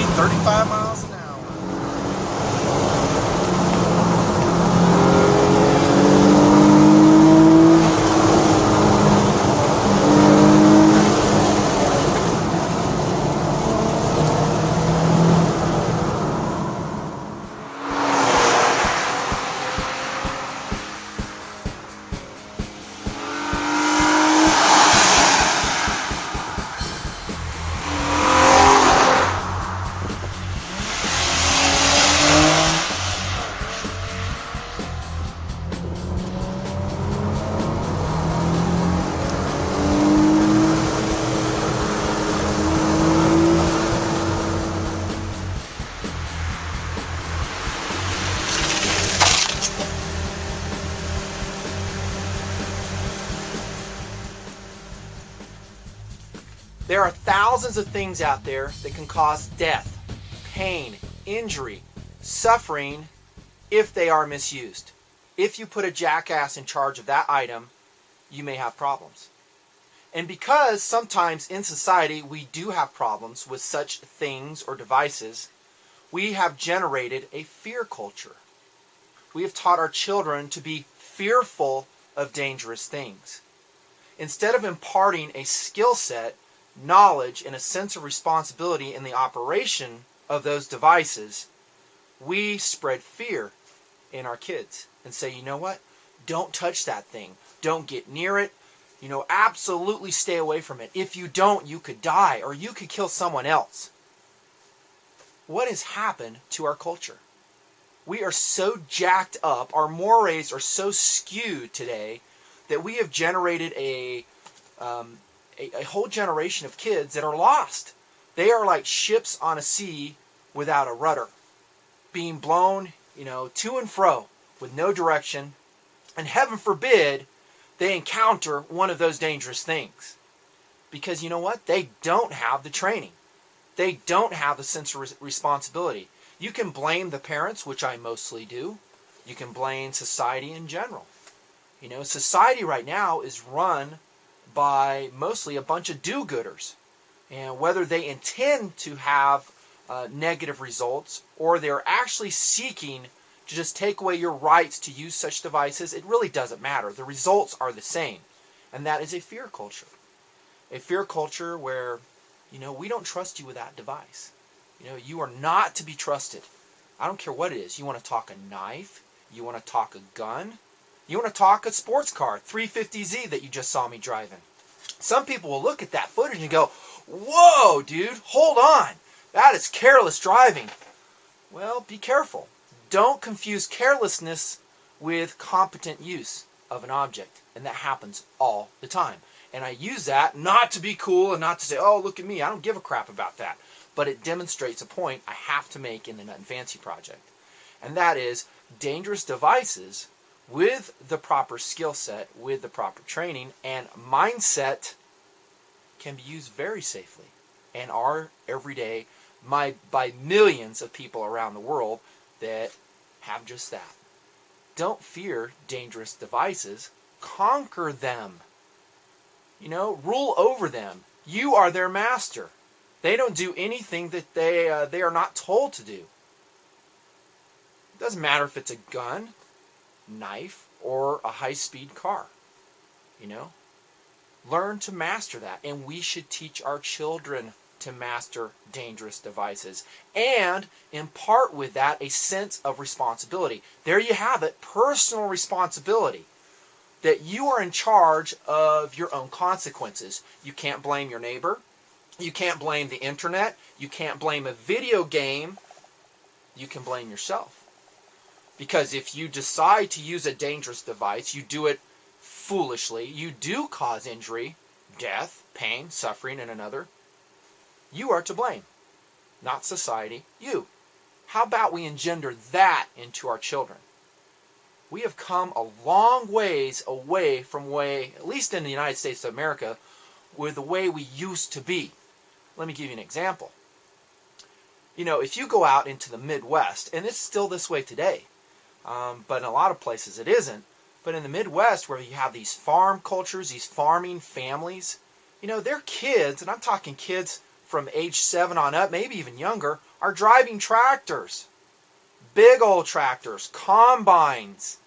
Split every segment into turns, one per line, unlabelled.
speed 35 miles an hour. There are thousands of things out there that can cause death, pain, injury, suffering if they are misused. If you put a jackass in charge of that item, you may have problems. And because sometimes in society we do have problems with such things or devices, we have generated a fear culture. We have taught our children to be fearful of dangerous things. Instead of imparting a skill set, knowledge, and a sense of responsibility in the operation of those devices, we spread fear in our kids and say, you know what? Don't touch that thing. Don't get near it. Absolutely stay away from it. If you don't, you could die or you could kill someone else. What has happened to our culture? We are so jacked up, our mores are so skewed today that we have generated a whole generation of kids that are lost. They are like ships on a sea without a rudder, being blown, to and fro with no direction. And heaven forbid they encounter one of those dangerous things. Because you know what? They don't have the training. They don't have the sense of responsibility. You can blame the parents, which I mostly do. You can blame society in general. Society right now is run by mostly a bunch of do-gooders. And whether they intend to have negative results or they're actually seeking to just take away your rights to use such devices, it really doesn't matter. The results are the same. And that is a fear culture. A fear culture where, we don't trust you with that device. You are not to be trusted. I don't care what it is. You want to talk a knife? You want to talk a gun? You want to talk a sports car, 350Z that you just saw me driving? Some people will look at that footage and go, whoa, dude, hold on. That is careless driving. Well, be careful. Don't confuse carelessness with competent use of an object. And that happens all the time. And I use that not to be cool and not to say, oh, look at me. I don't give a crap about that. But it demonstrates a point I have to make in the Nutnfancy project. And that is dangerous devices with the proper skill set, with the proper training and mindset can be used very safely and are every day by millions of people around the world that have just that. Don't fear dangerous devices. Conquer them. Rule over them. You are their master. They don't do anything that they are not told to do. It doesn't matter if it's a gun, knife, or a high-speed car. Learn to master that. And we should teach our children to master dangerous devices and impart with that a sense of responsibility. There you have it, personal responsibility. That you are in charge of your own consequences. You can't blame your neighbor. You can't blame the internet. You can't blame a video game. You can blame yourself. Because if you decide to use a dangerous device, you do it foolishly, you do cause injury, death, pain, suffering in another, you are to blame. Not society, you. How about we engender that into our children? We have come a long ways away from at least in the United States of America, with the way we used to be. Let me give you an example. If you go out into the Midwest, and it's still this way today, but in a lot of places it isn't, but in the Midwest where you have these farm cultures, these farming families, their kids, and I'm talking kids from age 7 on up, maybe even younger, are driving tractors. Big old tractors, combines,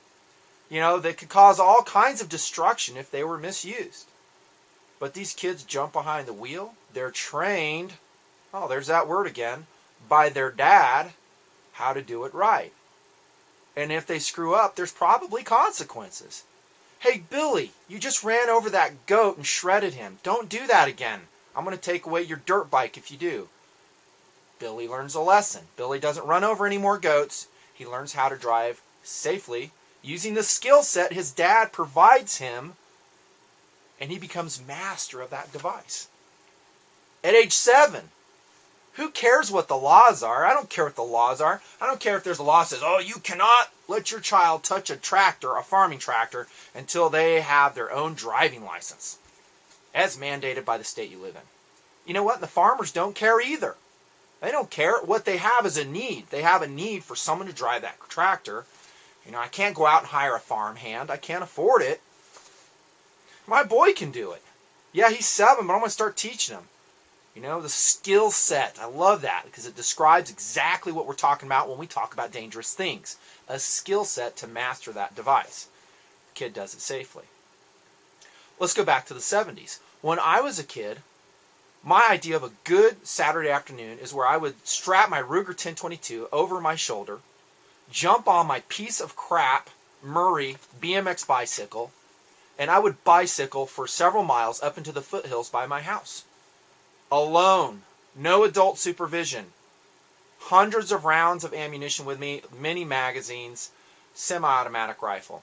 that could cause all kinds of destruction if they were misused. But these kids jump behind the wheel. They're trained, oh, there's that word again, by their dad, how to do it right. And if they screw up, there's probably consequences. Hey, Billy, you just ran over that goat and shredded him. Don't do that again. I'm going to take away your dirt bike if you do. Billy learns a lesson. Billy doesn't run over any more goats. He learns how to drive safely using the skill set his dad provides him, and he becomes master of that device. At age 7, who cares what the laws are? I don't care what the laws are. I don't care if there's a law that says, oh, you cannot let your child touch a tractor, a farming tractor, until they have their own driving license. That's mandated by the state you live in. You know what? The farmers don't care either. They don't care. What they have is a need. They have a need for someone to drive that tractor. I can't go out and hire a farm hand. I can't afford it. My boy can do it. Yeah, he's 7, but I'm going to start teaching him. The skill set. I love that because it describes exactly what we're talking about when we talk about dangerous things. A skill set to master that device. The kid does it safely. Let's go back to the 70s. When I was a kid, my idea of a good Saturday afternoon is where I would strap my Ruger 1022 over my shoulder, jump on my piece of crap Murray BMX bicycle, and I would bicycle for several miles up into the foothills by my house. Alone. No adult supervision. Hundreds of rounds of ammunition with me, many magazines, semi-automatic rifle.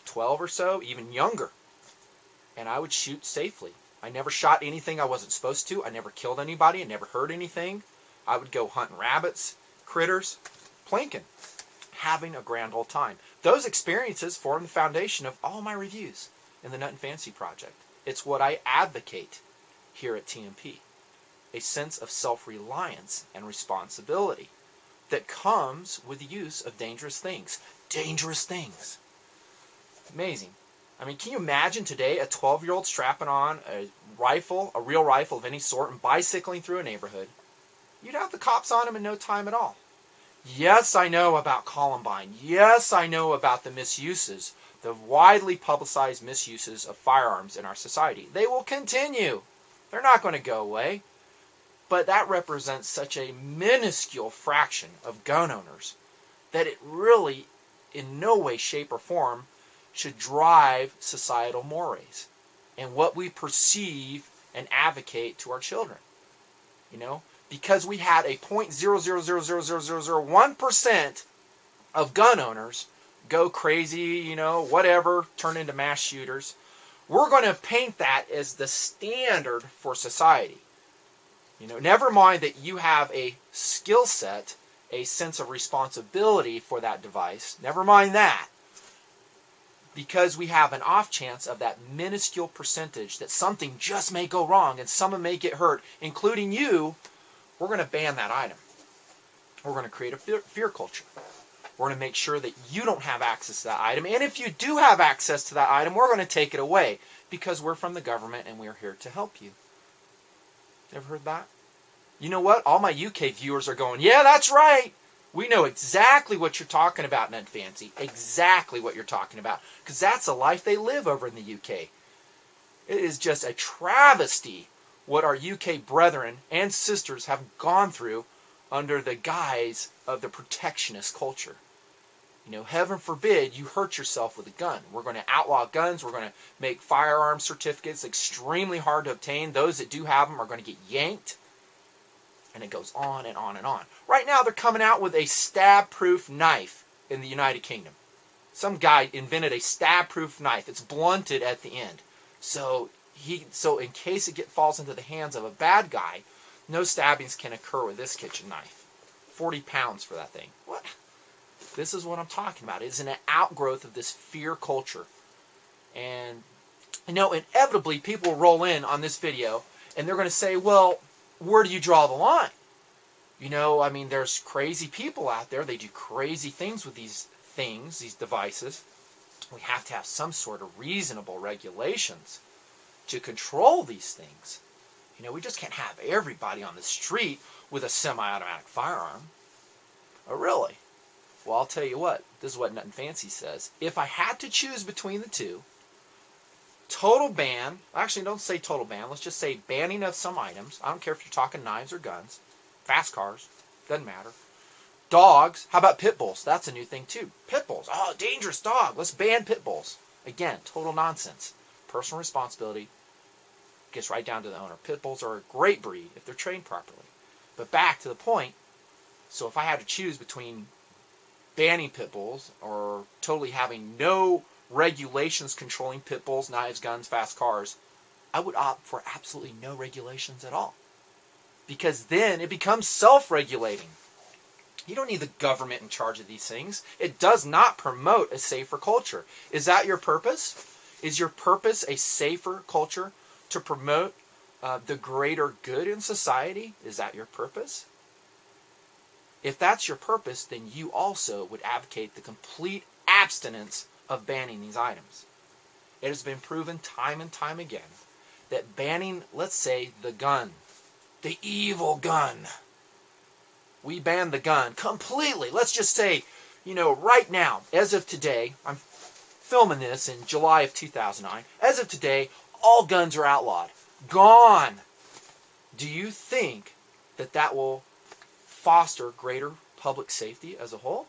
12 or so, even younger. And I would shoot safely. I never shot anything I wasn't supposed to. I never killed anybody. I never hurt anything. I would go hunting rabbits, critters, plinking, having a grand old time. Those experiences form the foundation of all my reviews in the Nutnfancy project. It's what I advocate here at TMP. A sense of self-reliance and responsibility that comes with the use of dangerous things. Dangerous things. Amazing. I mean, can you imagine today a 12-year-old strapping on a rifle, a real rifle of any sort, and bicycling through a neighborhood? You'd have the cops on him in no time at all. Yes, I know about Columbine. Yes, I know about the misuses, the widely publicized misuses of firearms in our society. They will continue. They're not going to go away. But that represents such a minuscule fraction of gun owners that it really, in no way, shape, or form, should drive societal mores and what we perceive and advocate to our children. Because we had a 0.0000001% of gun owners go crazy, whatever, turn into mass shooters, we're going to paint that as the standard for society. Never mind that you have a skill set, a sense of responsibility for that device. Never mind that. Because we have an off chance of that minuscule percentage that something just may go wrong and someone may get hurt, including you, we're going to ban that item. We're going to create a fear culture. We're going to make sure that you don't have access to that item. And if you do have access to that item, we're going to take it away because we're from the government and we're here to help you. Ever heard that? You know what? All my UK viewers are going, yeah, that's right. We know exactly what you're talking about, Nutnfancy. Exactly what you're talking about. Because that's the life they live over in the UK. It is just a travesty what our UK brethren and sisters have gone through under the guise of the protectionist culture. Heaven forbid you hurt yourself with a gun. We're going to outlaw guns. We're going to make firearm certificates extremely hard to obtain. Those that do have them are going to get yanked. And it goes on and on and on. Right now they're coming out with a stab-proof knife in the United Kingdom. Some guy invented a stab-proof knife. It's blunted at the end. So in case it falls into the hands of a bad guy, no stabbings can occur with this kitchen knife. 40 pounds for that thing. What? This is what I'm talking about. It's an outgrowth of this fear culture. And, inevitably people will roll in on this video and they're going to say, well, where do you draw the line? There's crazy people out there. They do crazy things with these devices. We have to have some sort of reasonable regulations to control these things. We just can't have everybody on the street with a semi-automatic firearm. Oh, really? Well, I'll tell you what. This is what Nutnfancy says. If I had to choose between the two, total ban, actually don't say total ban, let's just say banning of some items. I don't care if you're talking knives or guns, fast cars, doesn't matter. Dogs, how about pit bulls? That's a new thing too. Pit bulls, oh, dangerous dog, let's ban pit bulls. Again, total nonsense. Personal responsibility gets right down to the owner. Pit bulls are a great breed if they're trained properly. But back to the point, so if I had to choose between banning pit bulls or totally having no regulations controlling pit bulls, knives, guns, fast cars, I would opt for absolutely no regulations at all. Because then it becomes self-regulating. You don't need the government in charge of these things. It does not promote a safer culture. Is that your purpose? Is your purpose a safer culture to promote the greater good in society? Is that your purpose? If that's your purpose, then you also would advocate the complete abstinence of banning these items. It has been proven time and time again that banning, let's say, the gun, the evil gun, we ban the gun completely. Let's just say, right now, as of today, I'm filming this in July of 2009. As of today, all guns are outlawed. Gone. Do you think that that will foster greater public safety as a whole?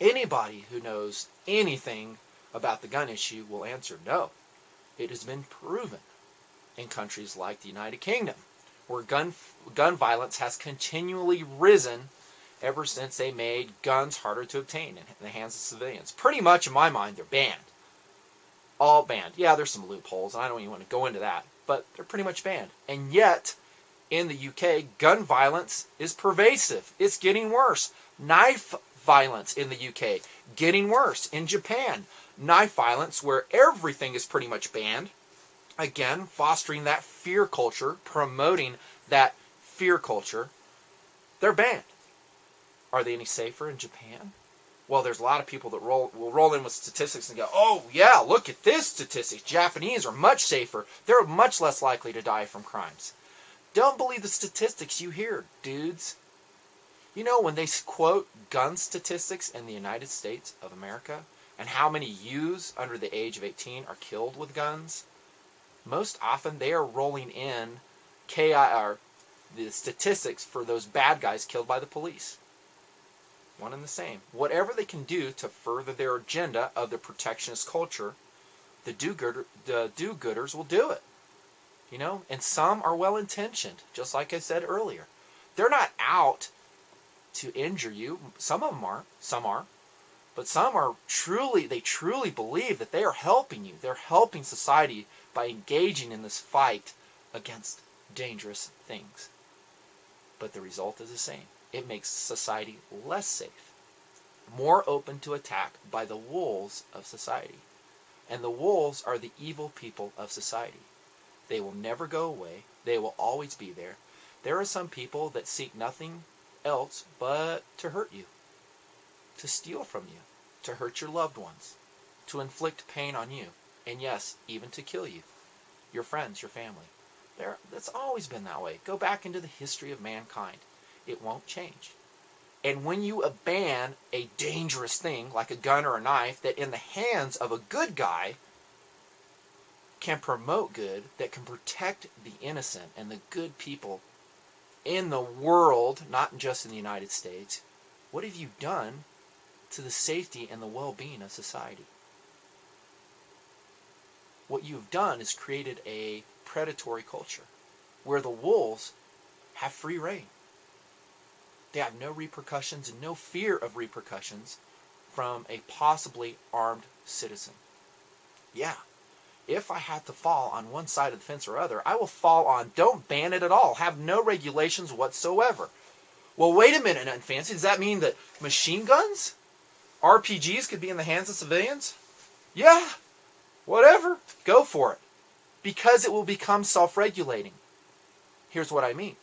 Anybody who knows anything about the gun issue will answer no. It has been proven in countries like the United Kingdom, where gun violence has continually risen ever since they made guns harder to obtain in the hands of civilians. Pretty much, in my mind, they're banned. All banned. Yeah, there's some loopholes, and I don't even want to go into that, but they're pretty much banned. And yet, in the UK, gun violence is pervasive. It's getting worse. Knife violence in the UK, getting worse. In Japan, knife violence, where everything is pretty much banned, again, fostering that fear culture, promoting that fear culture, they're banned. Are they any safer in Japan? Well, there's a lot of people that will roll in with statistics and go, oh, yeah, look at this statistic. Japanese are much safer. They're much less likely to die from crimes. Don't believe the statistics you hear, dudes. When they quote gun statistics in the United States of America and how many youths under the age of 18 are killed with guns, most often they are rolling in the statistics for those bad guys killed by the police. One and the same. Whatever they can do to further their agenda of the protectionist culture, the do-gooders will do it. And some are well-intentioned, just like I said earlier. They're not out to injure you. Some of them aren't. Some are. But some are they truly believe that they are helping you. They're helping society by engaging in this fight against dangerous things. But the result is the same. It makes society less safe, more open to attack by the wolves of society. And the wolves are the evil people of society. They will never go away. They will always be there. There are some people that seek nothing else but to hurt you, to steal from you, to hurt your loved ones, to inflict pain on you, and yes, even to kill you, your friends, your family. That's always been that way. Go back into the history of mankind. It won't change. And when you ban a dangerous thing like a gun or a knife that in the hands of a good guy can promote good, that can protect the innocent and the good people in the world, not just in the United States, what have you done to the safety and the well-being of society? What you've done is created a predatory culture where the wolves have free reign. They have no repercussions and no fear of repercussions from a possibly armed citizen. Yeah, if I had to fall on one side of the fence or other, I will fall on don't ban it at all. Have no regulations whatsoever. Well, wait a minute, Nutnfancy. Does that mean that machine guns, RPGs could be in the hands of civilians? Yeah, whatever. Go for it. Because it will become self-regulating. Here's what I mean.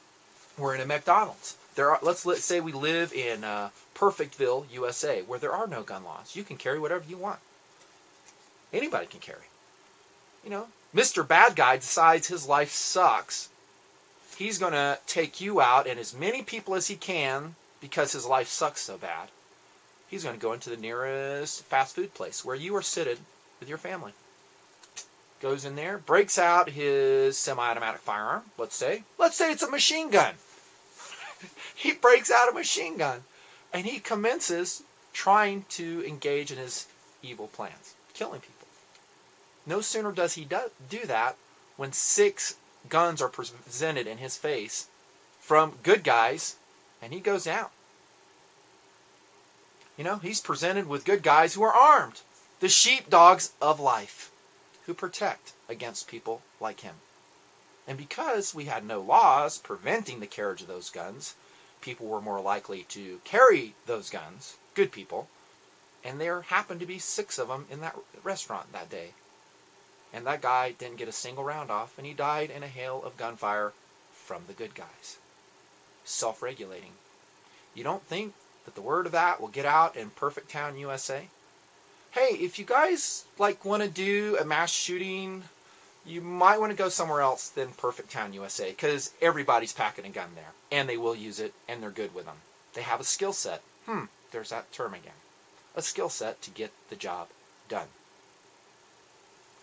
We're in a McDonald's. Let's say we live in Perfectville, USA, where there are no gun laws. You can carry whatever you want. Anybody can carry. Mr. Bad Guy decides his life sucks. He's going to take you out and as many people as he can because his life sucks so bad. He's going to go into the nearest fast food place where you are seated with your family. Goes in there, breaks out his semi-automatic firearm, let's say. Let's say it's a machine gun. He breaks out a machine gun. And he commences trying to engage in his evil plans, killing people. No sooner does he do that when 6 guns are presented in his face from good guys, and he goes down. He's presented with good guys who are armed. The sheepdogs of life, who protect against people like him. And because we had no laws preventing the carriage of those guns, people were more likely to carry those guns, good people, and there happened to be 6 of them in that restaurant that day. And that guy didn't get a single round off, and he died in a hail of gunfire from the good guys. Self-regulating. You don't think that the word of that will get out in Perfect Town, USA? Hey, if you guys want to do a mass shooting, you might want to go somewhere else than Perfect Town, USA, because everybody's packing a gun there, and they will use it, and they're good with them. They have a skill set. There's that term again. A skill set to get the job done.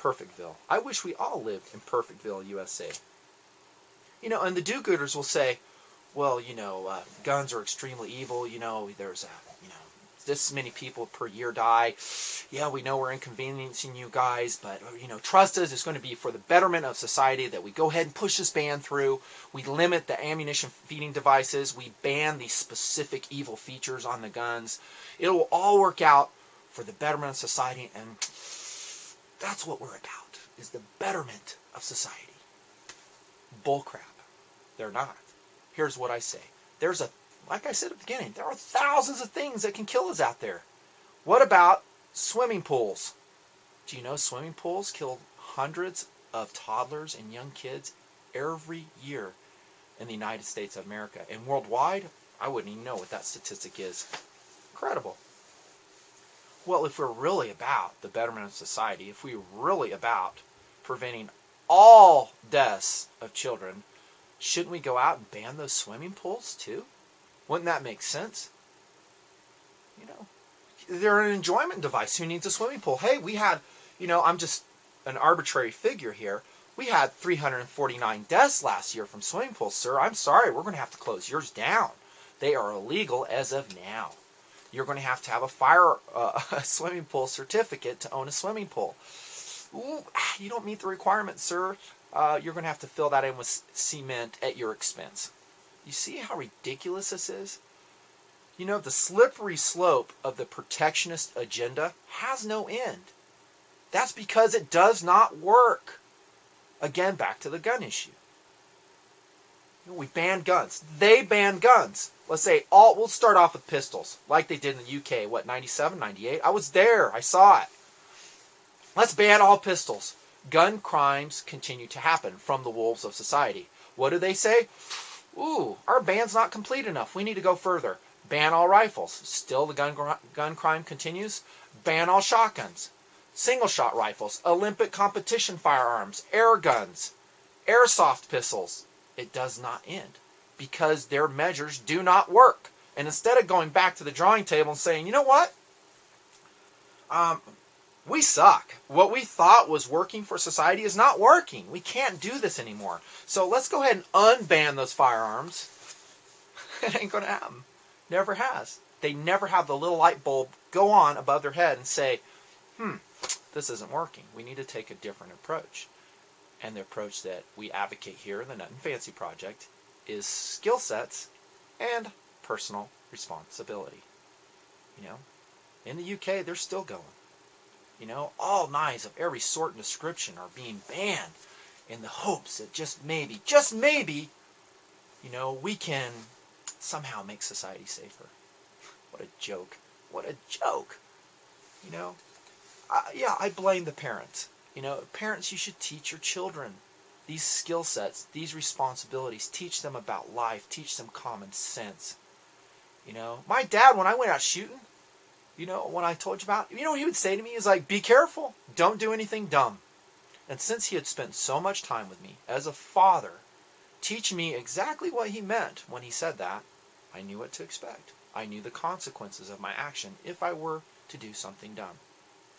Perfectville. I wish we all lived in Perfectville, USA. And the do-gooders will say, well, guns are extremely evil. There's this many people per year die. Yeah, we know we're inconveniencing you guys, but, trust us, it's going to be for the betterment of society that we go ahead and push this ban through. We limit the ammunition feeding devices. We ban these specific evil features on the guns. It will all work out for the betterment of society, and that's what we're about, is the betterment of society. Bullcrap. They're not. Here's what I say. Like I said at the beginning, there are thousands of things that can kill us out there. What about swimming pools? Do you know swimming pools kill hundreds of toddlers and young kids every year in the United States of America? And worldwide, I wouldn't even know what that statistic is. Incredible. Well, if we're really about the betterment of society, if we're really about preventing all deaths of children, shouldn't we go out and ban those swimming pools too? Wouldn't that make sense? They're an enjoyment device. Who needs a swimming pool? Hey, we had, I'm just an arbitrary figure here. We had 349 deaths last year from swimming pools, sir. I'm sorry, we're going to have to close yours down. They are illegal as of now. You're going to have a swimming pool certificate to own a swimming pool. Ooh, you don't meet the requirements, sir. You're going to have to fill that in with cement at your expense. You see how ridiculous this is? The slippery slope of the protectionist agenda has no end. That's because it does not work. Again, back to the gun issue. We ban guns. They ban guns. Let's say we'll start off with pistols, like they did in the UK, 97, 98? I was there. I saw it. Let's ban all pistols. Gun crimes continue to happen from the wolves of society. What do they say? Ooh, our ban's not complete enough. We need to go further. Ban all rifles. Still the gun crime continues. Ban all shotguns. Single-shot rifles. Olympic competition firearms. Air guns. Airsoft pistols. It does not end because their measures do not work. And instead of going back to the drawing table and saying, you know what? We suck. What we thought was working for society is not working. We can't do this anymore. So let's go ahead and unban those firearms. It ain't going to happen. Never has. They never have the little light bulb go on above their head and say, this isn't working. We need to take a different approach. And the approach that we advocate here in the Nutnfancy Project is skill sets and personal responsibility. In the UK, they're still going. All knives of every sort and description are being banned in the hopes that just maybe, we can somehow make society safer. What a joke. What a joke. I blame the parents. Parents, you should teach your children these skill sets, these responsibilities. Teach them about life. Teach them common sense. My dad, when I went out shooting, when I told you about, what he would say to me is like, be careful. Don't do anything dumb. And since he had spent so much time with me as a father, teaching me exactly what he meant when he said that, I knew what to expect. I knew the consequences of my action if I were to do something dumb.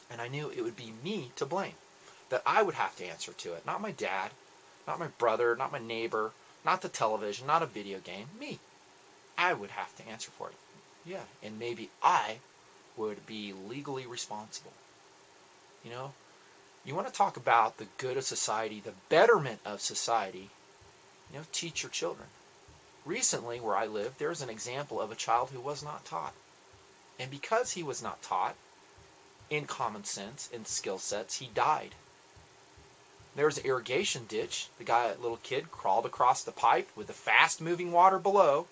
And I knew it would be me to blame, that I would have to answer to it. Not my dad, not my brother, not my neighbor, not the television, not a video game. Me. I would have to answer for it. Yeah, and maybe I would be legally responsible. You know, you want to talk about the good of society, the betterment of society, teach your children. Recently, where I live, there's an example of a child who was not taught. And because he was not taught in common sense and skill sets, he died. There's an irrigation ditch. The little kid crawled across the pipe with the fast-moving water below.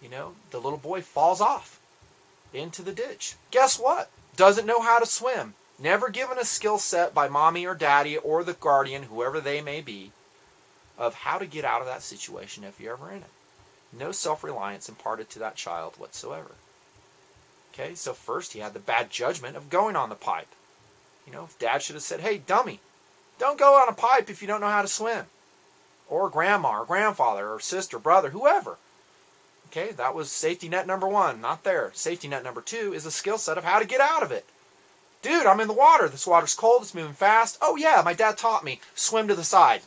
The little boy falls off into the ditch. Guess what? Doesn't know how to swim. Never given a skill set by mommy or daddy or the guardian, whoever they may be, of how to get out of that situation if you're ever in it. No self-reliance imparted to that child whatsoever. Okay, so first he had the bad judgment of going on the pipe. Dad should have said, hey, dummy, don't go on a pipe if you don't know how to swim. Or grandma or grandfather or sister, brother, whoever. Okay, that was safety net number 1, not there. Safety net number 2 is a skill set of how to get out of it. Dude, I'm in the water. This water's cold. It's moving fast. Oh, yeah, my dad taught me. Swim to the side.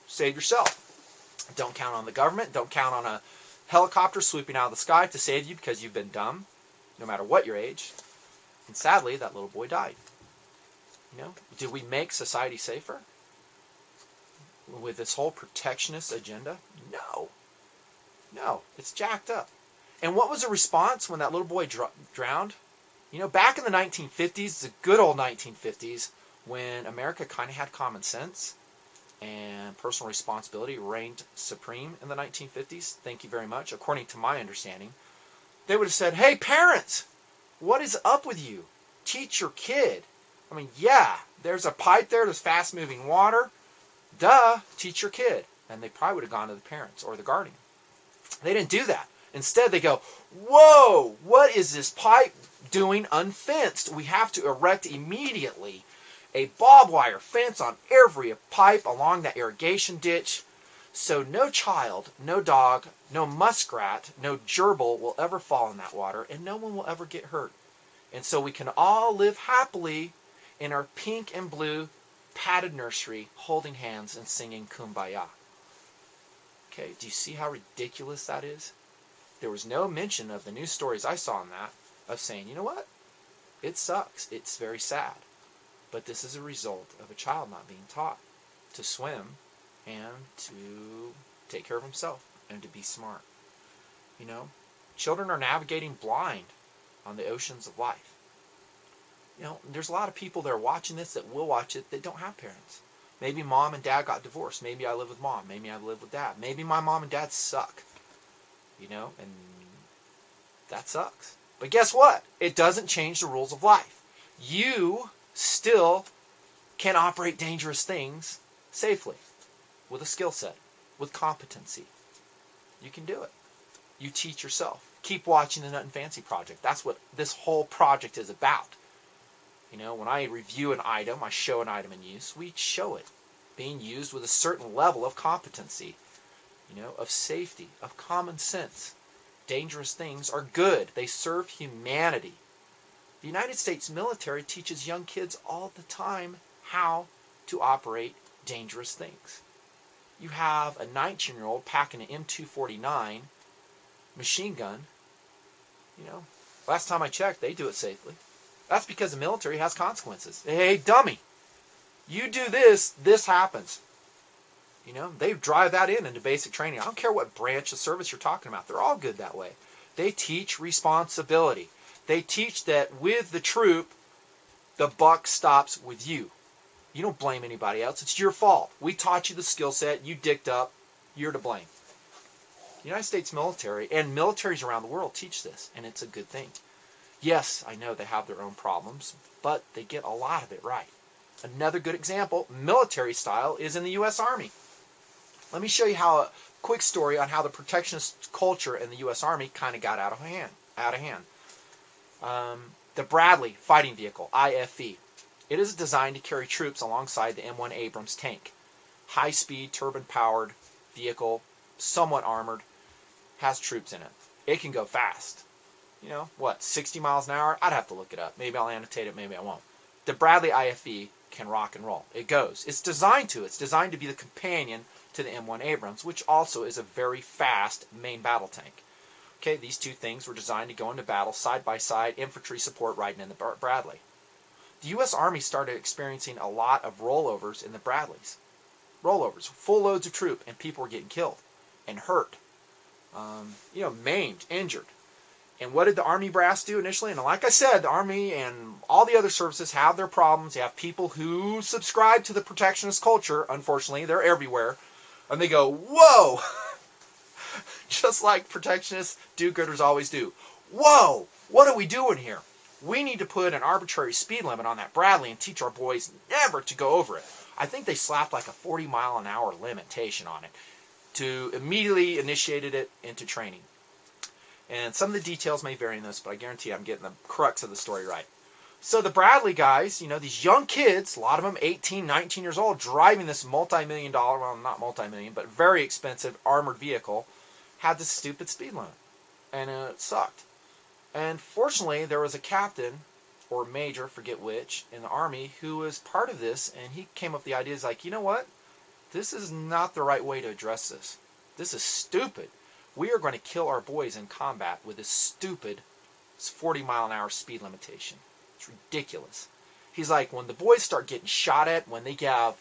Save yourself. Don't count on the government. Don't count on a helicopter swooping out of the sky to save you because you've been dumb, no matter what your age. And sadly, that little boy died. Did we make society safer with this whole protectionist agenda? No, it's jacked up. And what was the response when that little boy drowned? Back in the 1950s, the good old 1950s, when America kind of had common sense and personal responsibility reigned supreme in the 1950s, thank you very much, according to my understanding, they would have said, hey, parents, what is up with you? Teach your kid. Yeah, there's a pipe there, there's fast-moving water. Duh, teach your kid. And they probably would have gone to the parents or the guardian. They didn't do that. Instead, they go, whoa, what is this pipe doing unfenced? We have to erect immediately a barbed wire fence on every pipe along that irrigation ditch so no child, no dog, no muskrat, no gerbil will ever fall in that water and no one will ever get hurt. And so we can all live happily in our pink and blue padded nursery holding hands and singing Kumbaya. Okay, do you see how ridiculous that is? There was no mention of the news stories I saw in that of saying, you know what? It sucks. It's very sad. But this is a result of a child not being taught to swim and to take care of himself and to be smart. Children are navigating blind on the oceans of life. There's a lot of people that are watching this that will watch it that don't have parents. Maybe mom and dad got divorced. Maybe I live with mom. Maybe I live with dad. Maybe my mom and dad suck. And that sucks. But guess what? It doesn't change the rules of life. You still can operate dangerous things safely with a skill set, with competency. You can do it. You teach yourself. Keep watching the Nutnfancy project. That's what this whole project is about. When I review an item, I show an item in use, we show it being used with a certain level of competency, of safety, of common sense. Dangerous things are good. They serve humanity. The United States military teaches young kids all the time how to operate dangerous things. You have a 19-year-old packing an M249 machine gun. Last time I checked, they do it safely. That's because the military has consequences. Hey, dummy, you do this, this happens. They drive that into basic training. I don't care what branch of service you're talking about. They're all good that way. They teach responsibility. They teach that with the troop, the buck stops with you. You don't blame anybody else. It's your fault. We taught you the skill set. You dicked up. You're to blame. The United States military and militaries around the world teach this, and it's a good thing. Yes, I know they have their own problems, but they get a lot of it right. Another good example, military style, is in the U.S. Army. Let me show you a quick story on how the protectionist culture in the U.S. Army kind of got out of hand. The Bradley fighting vehicle, IFV. It is designed to carry troops alongside the M1 Abrams tank. High-speed, turbine-powered vehicle, somewhat armored, has troops in it. It can go fast. 60 miles an hour? I'd have to look it up. Maybe I'll annotate it, maybe I won't. The Bradley IFV can rock and roll. It goes. It's designed to. It's designed to be the companion to the M1 Abrams, which also is a very fast main battle tank. Okay, these two things were designed to go into battle side by side, infantry support riding in the Bradley. The U.S. Army started experiencing a lot of rollovers in the Bradleys. Rollovers, full loads of troop, and people were getting killed and hurt. Maimed, injured. And what did the Army brass do initially? And like I said, the Army and all the other services have their problems. You have people who subscribe to the protectionist culture. Unfortunately, they're everywhere. And they go, whoa! Just like protectionists, do-gooders always do. Whoa! What are we doing here? We need to put an arbitrary speed limit on that Bradley and teach our boys never to go over it. I think they slapped like a 40-mile-an-hour limitation on it to immediately initiated it into training. And some of the details may vary in this, but I guarantee I'm getting the crux of the story right. So the Bradley guys, these young kids, a lot of them 18, 19 years old, driving this multi-million dollar, well, not multi-million, but very expensive armored vehicle, had this stupid speed limit. And it sucked. And fortunately, there was a captain, or major, forget which, in the Army, who was part of this, and he came up with the idea, is like, you know what? This is not the right way to address this. This is stupid. We are going to kill our boys in combat with this stupid 40-mile-an-hour speed limitation. It's ridiculous. He's like, when the boys start getting shot at, when they have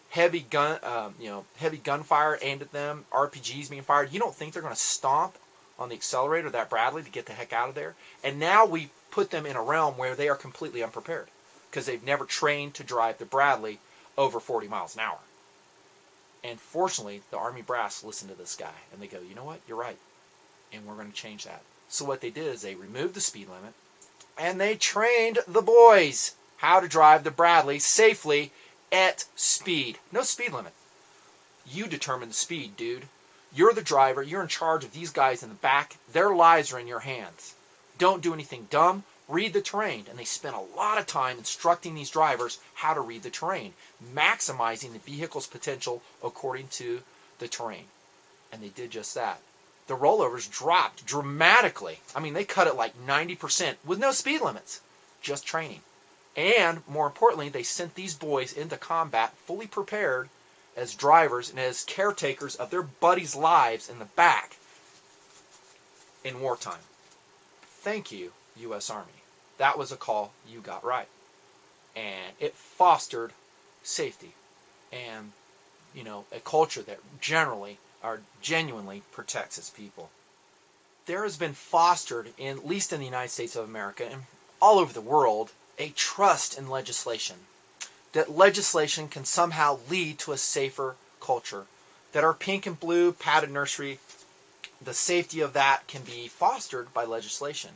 heavy gunfire aimed at them, RPGs being fired, you don't think they're going to stomp on the accelerator of that Bradley to get the heck out of there? And now we put them in a realm where they are completely unprepared because they've never trained to drive the Bradley over 40 miles an hour. And fortunately, the Army brass listened to this guy, and they go, you know what, you're right, and we're going to change that. So what they did is they removed the speed limit, and they trained the boys how to drive the Bradley safely at speed. No speed limit. You determine the speed, dude. You're the driver. You're in charge of these guys in the back. Their lives are in your hands. Don't do anything dumb. Read the terrain. And they spent a lot of time instructing these drivers how to read the terrain, maximizing the vehicle's potential according to the terrain. And they did just that. The rollovers dropped dramatically. I mean, they cut it like 90% with no speed limits, just training. And more importantly, they sent these boys into combat fully prepared as drivers and as caretakers of their buddies' lives in the back in wartime. Thank you, U.S. Army. That was a call you got right. And it fostered safety and, a culture that genuinely protects its people. There has been fostered, at least in the United States of America and all over the world, a trust in legislation. That legislation can somehow lead to a safer culture. That our pink and blue padded nursery, the safety of that can be fostered by legislation.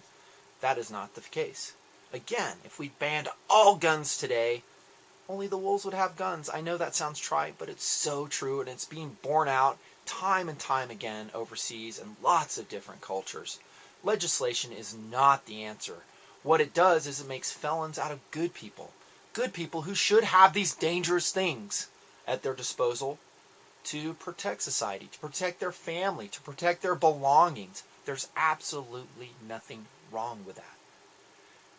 That is not the case. Again, if we banned all guns today, only the wolves would have guns. I know that sounds trite, but it's so true, and it's being borne out time and time again overseas in lots of different cultures. Legislation is not the answer. What it does is it makes felons out of good people who should have these dangerous things at their disposal to protect society, to protect their family, to protect their belongings. There's absolutely nothing wrong with that.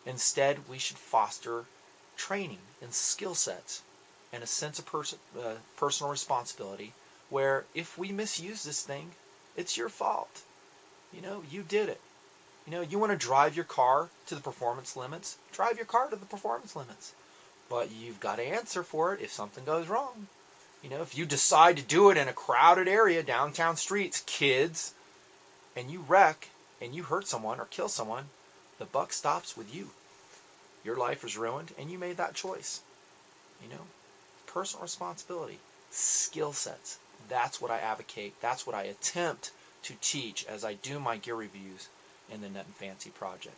Instead, we should foster training and skill sets and a sense of personal responsibility where if we misuse this thing, it's your fault. You did it. You want to drive your car to the performance limits, drive your car to the performance limits. But you've got to answer for it if something goes wrong. If you decide to do it in a crowded area, downtown streets, kids, and you wreck and you hurt someone or kill someone, the buck stops with you. Your life is ruined and you made that choice. Personal responsibility, skill sets. That's what I advocate. That's what I attempt to teach as I do my gear reviews in the Nutnfancy project.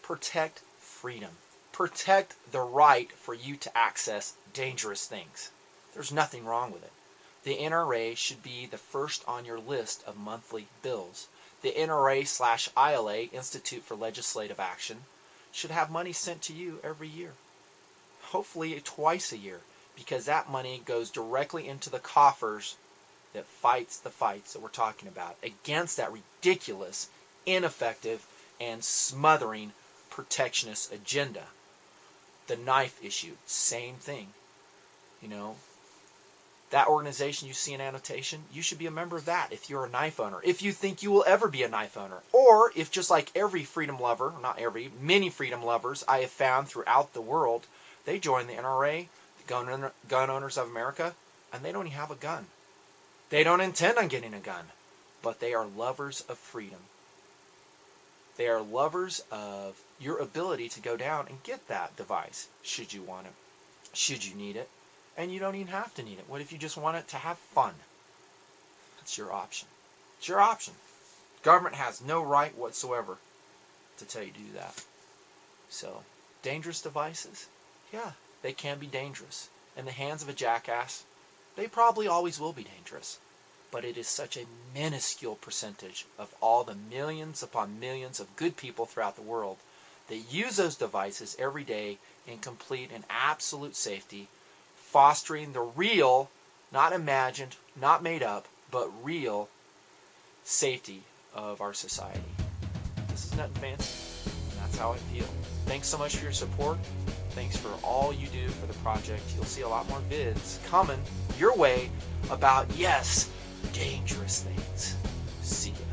Protect freedom. Protect the right for you to access dangerous things. There's nothing wrong with it. The NRA should be the first on your list of monthly bills. The NRA/ILA, Institute for Legislative Action, should have money sent to you every year. hopefully twice a year, because that money goes directly into the coffers that fights the fights that we're talking about against that ridiculous, ineffective, and smothering protectionist agenda. The knife issue, same thing. You know, that organization you see in annotation, you should be a member of that if you're a knife owner. If you think you will ever be a knife owner. Or if, just like every freedom lover, not every, many freedom lovers I have found throughout the world, they join the NRA, the Gun Owners of America, and they don't even have a gun. They don't intend on getting a gun. But they are lovers of freedom. They are lovers of your ability to go down and get that device, should you want it, should you need it. And you don't even have to need it. What if you just want it to have fun? That's your option. It's your option. Government has no right whatsoever to tell you to do that. So, dangerous devices? Yeah, they can be dangerous. In the hands of a jackass, they probably always will be dangerous. But it is such a minuscule percentage of all the millions upon millions of good people throughout the world that use those devices every day in complete and absolute safety, fostering the real, not imagined, not made up, but real safety of our society. This is Nutnfancy, and that's how I feel. Thanks so much for your support. Thanks for all you do for the project. You'll see a lot more vids coming your way about, yes, dangerous things. See ya.